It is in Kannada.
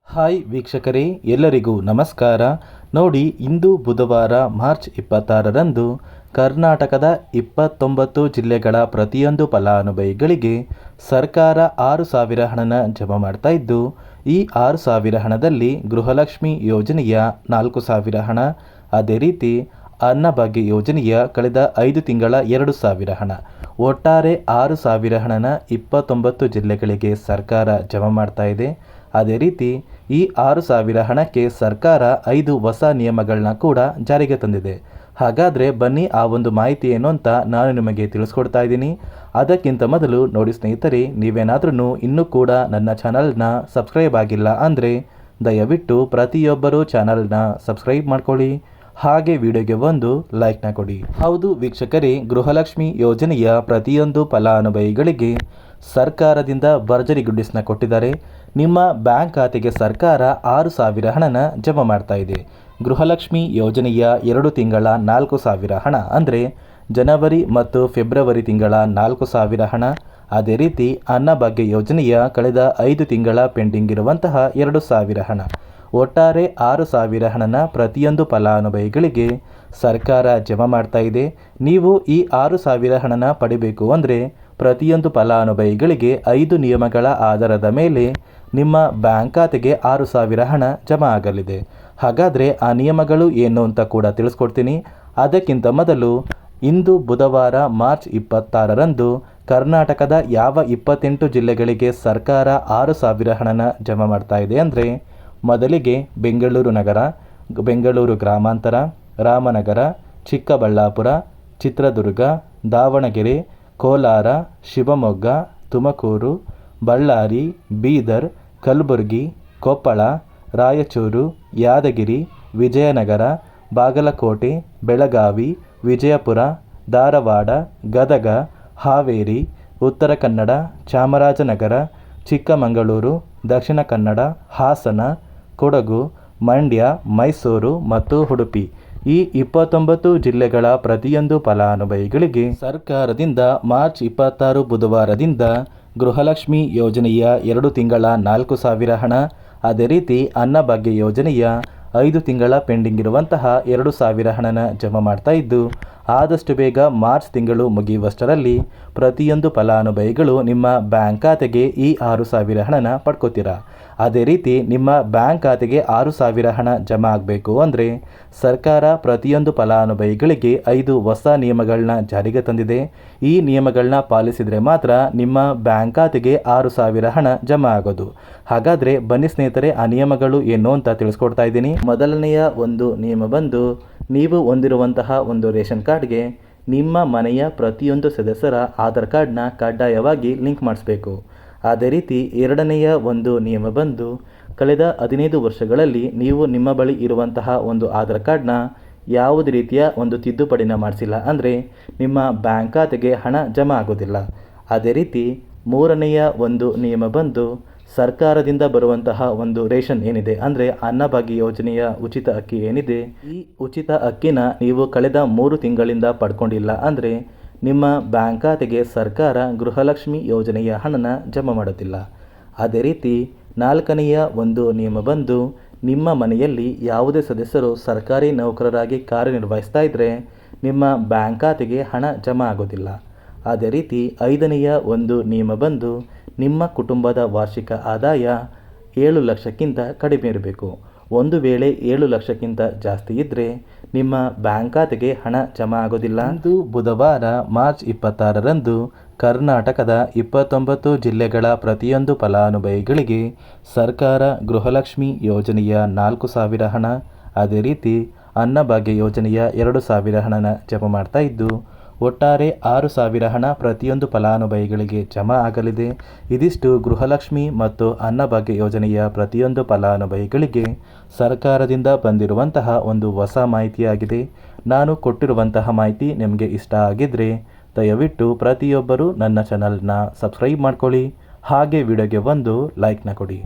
ಹಾಯ್ ವೀಕ್ಷಕರೇ, ಎಲ್ಲರಿಗೂ ನಮಸ್ಕಾರ. ನೋಡಿ, ಇಂದು ಬುಧವಾರ ಮಾರ್ಚ್ 26ರಂದು ಕರ್ನಾಟಕದ 29 ಜಿಲ್ಲೆಗಳ ಪ್ರತಿಯೊಂದು ಫಲಾನುಭವಿಗಳಿಗೆ ಸರ್ಕಾರ 6,000 ಹಣನ ಜಮಾ ಮಾಡ್ತಾ ಇದ್ದು, ಈ 6,000 ಹಣದಲ್ಲಿ ಗೃಹಲಕ್ಷ್ಮಿ ಯೋಜನೆಯ 4,000 ಹಣ, ಅದೇ ರೀತಿ ಅನ್ನಭಾಗ್ಯ ಯೋಜನೆಯ ಕಳೆದ 5 ತಿಂಗಳ 2,000 ಹಣ, ಒಟ್ಟಾರೆ 6,000 ಹಣನ 29 ಜಿಲ್ಲೆಗಳಿಗೆ ಸರ್ಕಾರ ಜಮಾ ಮಾಡ್ತಾ ಇದೆ. ಅದೇ ರೀತಿ ಈ 6,000 ಹಣಕ್ಕೆ ಸರ್ಕಾರ 5 ಹೊಸ ನಿಯಮಗಳನ್ನ ಕೂಡ ಜಾರಿಗೆ ತಂದಿದೆ. ಹಾಗಾದರೆ ಬನ್ನಿ ಆ ಒಂದು ಮಾಹಿತಿ ಏನು ಅಂತ ನಾನು ನಿಮಗೆ ತಿಳಿಸ್ಕೊಡ್ತಾ ಇದ್ದೀನಿ. ಅದಕ್ಕಿಂತ ಮೊದಲು ನೋಡಿ ಸ್ನೇಹಿತರೆ, ನೀವೇನಾದ್ರೂ ಇನ್ನೂ ಕೂಡ ನನ್ನ ಚಾನಲ್ನ ಸಬ್ಸ್ಕ್ರೈಬ್ ಆಗಿಲ್ಲ ಅಂದರೆ ದಯವಿಟ್ಟು ಪ್ರತಿಯೊಬ್ಬರು ಚಾನಲ್ನ ಸಬ್ಸ್ಕ್ರೈಬ್ ಮಾಡ್ಕೊಳ್ಳಿ, ಹಾಗೆ ವಿಡಿಯೋಗೆ ಒಂದು ಲೈಕ್ನ ಕೊಡಿ. ಹೌದು ವೀಕ್ಷಕರೇ, ಗೃಹಲಕ್ಷ್ಮಿ ಯೋಜನೆಯ ಪ್ರತಿಯೊಂದು ಫಲಾನುಭವಿಗಳಿಗೆ ಸರ್ಕಾರದಿಂದ ಭರ್ಜರಿ ಗುಡ್ಡಿಸ್ನ ಕೊಟ್ಟಿದ್ದಾರೆ. ನಿಮ್ಮ ಬ್ಯಾಂಕ್ ಖಾತೆಗೆ ಸರ್ಕಾರ 6,000 ಹಣನ ಜಮಾ ಮಾಡ್ತಾ ಇದೆ. ಗೃಹಲಕ್ಷ್ಮಿ ಯೋಜನೆಯ 2 ತಿಂಗಳ 4,000 ಹಣ ಅಂದರೆ ಜನವರಿ ಮತ್ತು ಫೆಬ್ರವರಿ ತಿಂಗಳ 4,000 ಹಣ, ಅದೇ ರೀತಿ ಅನ್ನಭಾಗ್ಯ ಯೋಜನೆಯ ಕಳೆದ 5 ತಿಂಗಳ ಪೆಂಡಿಂಗ್ ಇರುವಂತಹ 2,000 ಹಣ, ಒಟ್ಟಾರೆ 6,000 ಹಣನ ಪ್ರತಿಯೊಂದು ಫಲಾನುಭವಿಗಳಿಗೆ ಸರ್ಕಾರ ಜಮಾ ಮಾಡ್ತಾ ಇದೆ. ನೀವು ಈ 6,000 ಹಣನ ಪಡಿಬೇಕು ಅಂದರೆ ಪ್ರತಿಯೊಂದು ಫಲಾನುಭವಿಗಳಿಗೆ 5 ನಿಯಮಗಳ ಆಧಾರದ ಮೇಲೆ ನಿಮ್ಮ ಬ್ಯಾಂಕ್ ಖಾತೆಗೆ 6,000 ಹಣ ಜಮಾ ಆಗಲಿದೆ. ಹಾಗಾದರೆ ಆ ನಿಯಮಗಳು ಏನು ಅಂತ ಕೂಡ ತಿಳಿಸ್ಕೊಡ್ತೀನಿ. ಅದಕ್ಕಿಂತ ಮೊದಲು ಇಂದು ಬುಧವಾರ ಮಾರ್ಚ್ 26ರಂದು ಕರ್ನಾಟಕದ ಯಾವ 28 ಜಿಲ್ಲೆಗಳಿಗೆ ಸರ್ಕಾರ 6,000 ಹಣನ ಜಮಾ ಮಾಡ್ತಾ ಇದೆ ಅಂದರೆ, ಮೊದಲಿಗೆ ಬೆಂಗಳೂರು ನಗರ, ಬೆಂಗಳೂರು ಗ್ರಾಮಾಂತರ, ರಾಮನಗರ, ಚಿಕ್ಕಬಳ್ಳಾಪುರ, ಚಿತ್ರದುರ್ಗ, ದಾವಣಗೆರೆ, ಕೋಲಾರ, ಶಿವಮೊಗ್ಗ, ತುಮಕೂರು, ಬಳ್ಳಾರಿ, ಬೀದರ್, ಕಲಬುರಗಿ, ಕೊಪ್ಪಳ, ರಾಯಚೂರು, ಯಾದಗಿರಿ, ವಿಜಯನಗರ, ಬಾಗಲಕೋಟೆ, ಬೆಳಗಾವಿ, ವಿಜಯಪುರ, ಧಾರವಾಡ, ಗದಗ, ಹಾವೇರಿ, ಉತ್ತರ ಕನ್ನಡ, ಚಾಮರಾಜನಗರ, ಚಿಕ್ಕಮಗಳೂರು, ದಕ್ಷಿಣ ಕನ್ನಡ, ಹಾಸನ, ಕೊಡಗು, ಮಂಡ್ಯ, ಮೈಸೂರು ಮತ್ತು ಉಡುಪಿ, ಈ 29 ಜಿಲ್ಲೆಗಳ ಪ್ರತಿಯೊಂದು ಫಲಾನುಭವಿಗಳಿಗೆ ಸರ್ಕಾರದಿಂದ ಮಾರ್ಚ್ 26 ಬುಧವಾರದಿಂದ ಗೃಹಲಕ್ಷ್ಮಿ ಯೋಜನೆಯ 2 ತಿಂಗಳ 4,000 ಹಣ, ಅದೇ ರೀತಿ ಅನ್ನಭಾಗ್ಯ ಯೋಜನೆಯ 5 ತಿಂಗಳ ಪೆಂಡಿಂಗ್ ಇರುವಂತಹ 2,000 ಹಣನ ಜಮಾ ಮಾಡ್ತಾ ಇದ್ದು, ಆದಷ್ಟು ಬೇಗ ಮಾರ್ಚ್ ತಿಂಗಳು ಮುಗಿಯುವಷ್ಟರಲ್ಲಿ ಪ್ರತಿಯೊಂದು ಫಲಾನುಭವಿಗಳು ನಿಮ್ಮ ಬ್ಯಾಂಕ್ ಖಾತೆಗೆ ಈ 6,000 ಹಣನ ಪಡ್ಕೋತೀರಾ. ಅದೇ ರೀತಿ ನಿಮ್ಮ ಬ್ಯಾಂಕ್ ಖಾತೆಗೆ 6,000 ಹಣ ಜಮಾ ಆಗಬೇಕು ಅಂದರೆ ಸರ್ಕಾರ ಪ್ರತಿಯೊಂದು ಫಲಾನುಭವಿಗಳಿಗೆ 5 ಹೊಸ ನಿಯಮಗಳನ್ನ ಜಾರಿಗೆ ತಂದಿದೆ. ಈ ನಿಯಮಗಳನ್ನ ಪಾಲಿಸಿದರೆ ಮಾತ್ರ ನಿಮ್ಮ ಬ್ಯಾಂಕ್ ಖಾತೆಗೆ 6,000 ಹಣ ಜಮಾ ಆಗೋದು. ಹಾಗಾದರೆ ಬನ್ನಿ ಸ್ನೇಹಿತರೆ, ಆ ನಿಯಮಗಳು ಏನು ಅಂತ ತಿಳಿಸ್ಕೊಡ್ತಾ ಇದ್ದೀನಿ. ಮೊದಲನೆಯ ಒಂದು ನಿಯಮ ಬಂದು, ನೀವು ಹೊಂದಿರುವಂತಹ ಒಂದು ರೇಷನ್ ಕಾರ್ಡ್ಗೆ ನಿಮ್ಮ ಮನೆಯ ಪ್ರತಿಯೊಂದು ಸದಸ್ಯರ ಆಧಾರ್ ಕಾರ್ಡ್ನ ಕಡ್ಡಾಯವಾಗಿ ಲಿಂಕ್ ಮಾಡಿಸ್ಬೇಕು. ಅದೇ ರೀತಿ ಎರಡನೆಯ ಒಂದು ನಿಯಮ ಬಂದು, ಕಳೆದ 15 ವರ್ಷಗಳಲ್ಲಿ ನೀವು ನಿಮ್ಮ ಬಳಿ ಇರುವಂತಹ ಒಂದು ಆಧಾರ್ ಕಾರ್ಡ್ನ ಯಾವುದೇ ರೀತಿಯ ಒಂದು ತಿದ್ದುಪಡಿನ ಮಾಡಿಸಿಲ್ಲ ಅಂದರೆ ನಿಮ್ಮ ಬ್ಯಾಂಕ್ ಖಾತೆಗೆ ಹಣ ಜಮಾ ಆಗೋದಿಲ್ಲ. ಅದೇ ರೀತಿ ಮೂರನೆಯ ಒಂದು ನಿಯಮ ಬಂದು, ಸರ್ಕಾರದಿಂದ ಬರುವಂತಹ ಒಂದು ರೇಷನ್ ಏನಿದೆ ಅಂದರೆ ಅನ್ನಭಾಗ್ಯ ಯೋಜನೆಯ ಉಚಿತ ಅಕ್ಕಿ ಏನಿದೆ, ಈ ಉಚಿತ ಅಕ್ಕಿನ ನೀವು ಕಳೆದ 3 ತಿಂಗಳಿಂದ ಪಡ್ಕೊಂಡಿಲ್ಲ ಅಂದರೆ ನಿಮ್ಮ ಬ್ಯಾಂಕ್ ಖಾತೆಗೆ ಸರ್ಕಾರ ಗೃಹಲಕ್ಷ್ಮಿ ಯೋಜನೆಯ ಹಣನ ಜಮಾ ಮಾಡೋದಿಲ್ಲ. ಅದೇ ರೀತಿ ನಾಲ್ಕನೆಯ ಒಂದು ನಿಯಮ ಬಂದು, ನಿಮ್ಮ ಮನೆಯಲ್ಲಿ ಯಾವುದೇ ಸದಸ್ಯರು ಸರ್ಕಾರಿ ನೌಕರರಾಗಿ ಕಾರ್ಯನಿರ್ವಹಿಸ್ತಾ ಇದ್ದರೆ ನಿಮ್ಮ ಬ್ಯಾಂಕ್ ಖಾತೆಗೆ ಹಣ ಜಮಾ ಆಗೋದಿಲ್ಲ. ಅದೇ ರೀತಿ ಐದನೆಯ ಒಂದು ನಿಯಮ ಬಂದು, ನಿಮ್ಮ ಕುಟುಂಬದ ವಾರ್ಷಿಕ ಆದಾಯ 7 ಲಕ್ಷಕ್ಕಿಂತ ಕಡಿಮೆ ಇರಬೇಕು. ಒಂದು ವೇಳೆ 7 ಲಕ್ಷಕ್ಕಿಂತ ಜಾಸ್ತಿ ಇದ್ದರೆ ನಿಮ್ಮ ಬ್ಯಾಂಕ್ ಖಾತೆಗೆ ಹಣ ಜಮಾ ಆಗೋದಿಲ್ಲ. ಇಂದು ಬುಧವಾರ ಮಾರ್ಚ್ 26ರಂದು ಕರ್ನಾಟಕದ 29 ಜಿಲ್ಲೆಗಳ ಪ್ರತಿಯೊಂದು ಫಲಾನುಭವಿಗಳಿಗೆ ಸರ್ಕಾರ ಗೃಹಲಕ್ಷ್ಮಿ ಯೋಜನೆಯ 4,000 ಹಣ, ಅದೇ ರೀತಿ ಅನ್ನಭಾಗ್ಯ ಯೋಜನೆಯ 2,000 ಹಣನ ಜಮಾ ಮಾಡ್ತಾ ಇದ್ದು, ಒಟ್ಟಾರೆ 6,000 ಹಣ ಪ್ರತಿಯೊಂದು ಫಲಾನುಭವಿಗಳಿಗೆ ಜಮಾ ಆಗಲಿದೆ. ಇದಿಷ್ಟು ಗೃಹಲಕ್ಷ್ಮಿ ಮತ್ತು ಅನ್ನಭಾಗ್ಯ ಯೋಜನೆಯ ಪ್ರತಿಯೊಂದು ಫಲಾನುಭವಿಗಳಿಗೆ ಸರ್ಕಾರದಿಂದ ಬಂದಿರುವಂತಹ ಒಂದು ಹೊಸ ಮಾಹಿತಿಯಾಗಿದೆ. ನಾನು ಕೊಟ್ಟಿರುವಂತಹ ಮಾಹಿತಿ ನಿಮಗೆ ಇಷ್ಟ ಆಗಿದ್ದರೆ ದಯವಿಟ್ಟು ಪ್ರತಿಯೊಬ್ಬರು ನನ್ನ ಚಾನಲ್ನ ಸಬ್ಸ್ಕ್ರೈಬ್ ಮಾಡ್ಕೊಳ್ಳಿ, ಹಾಗೆ ವಿಡಿಯೋಗೆ ಒಂದು ಲೈಕ್ನ ಕೊಡಿ.